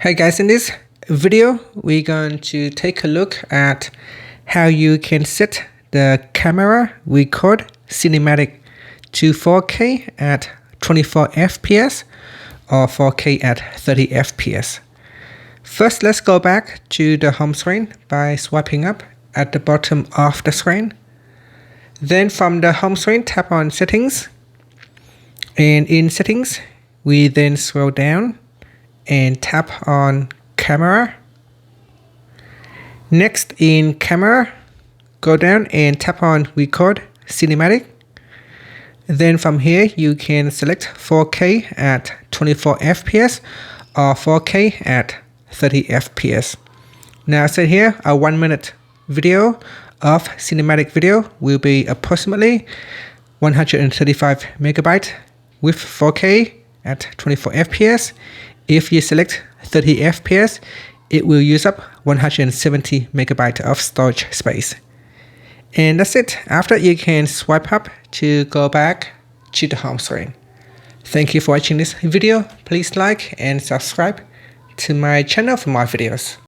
Hey guys, in this video, we're going to take a look at how you can set the camera record cinematic to 4K at 24 FPS or 4K at 30 FPS. First, let's go back to the home screen by swiping up at the bottom of the screen. Then from the home screen, tap on Settings. And in Settings, we then scroll down and tap on Camera. Next in Camera, go down and tap on Record Cinematic. Then from here, you can select 4K at 24 FPS or 4K at 30 FPS. Now set here, a 1 minute video of cinematic video will be approximately 135 megabyte with 4K at 24 FPS. If you select 30 FPS, it will use up 170 megabyte of storage space. And that's it. After, you can swipe up to go back to the home screen. Thank you for watching this video. Please like and subscribe to my channel for more videos.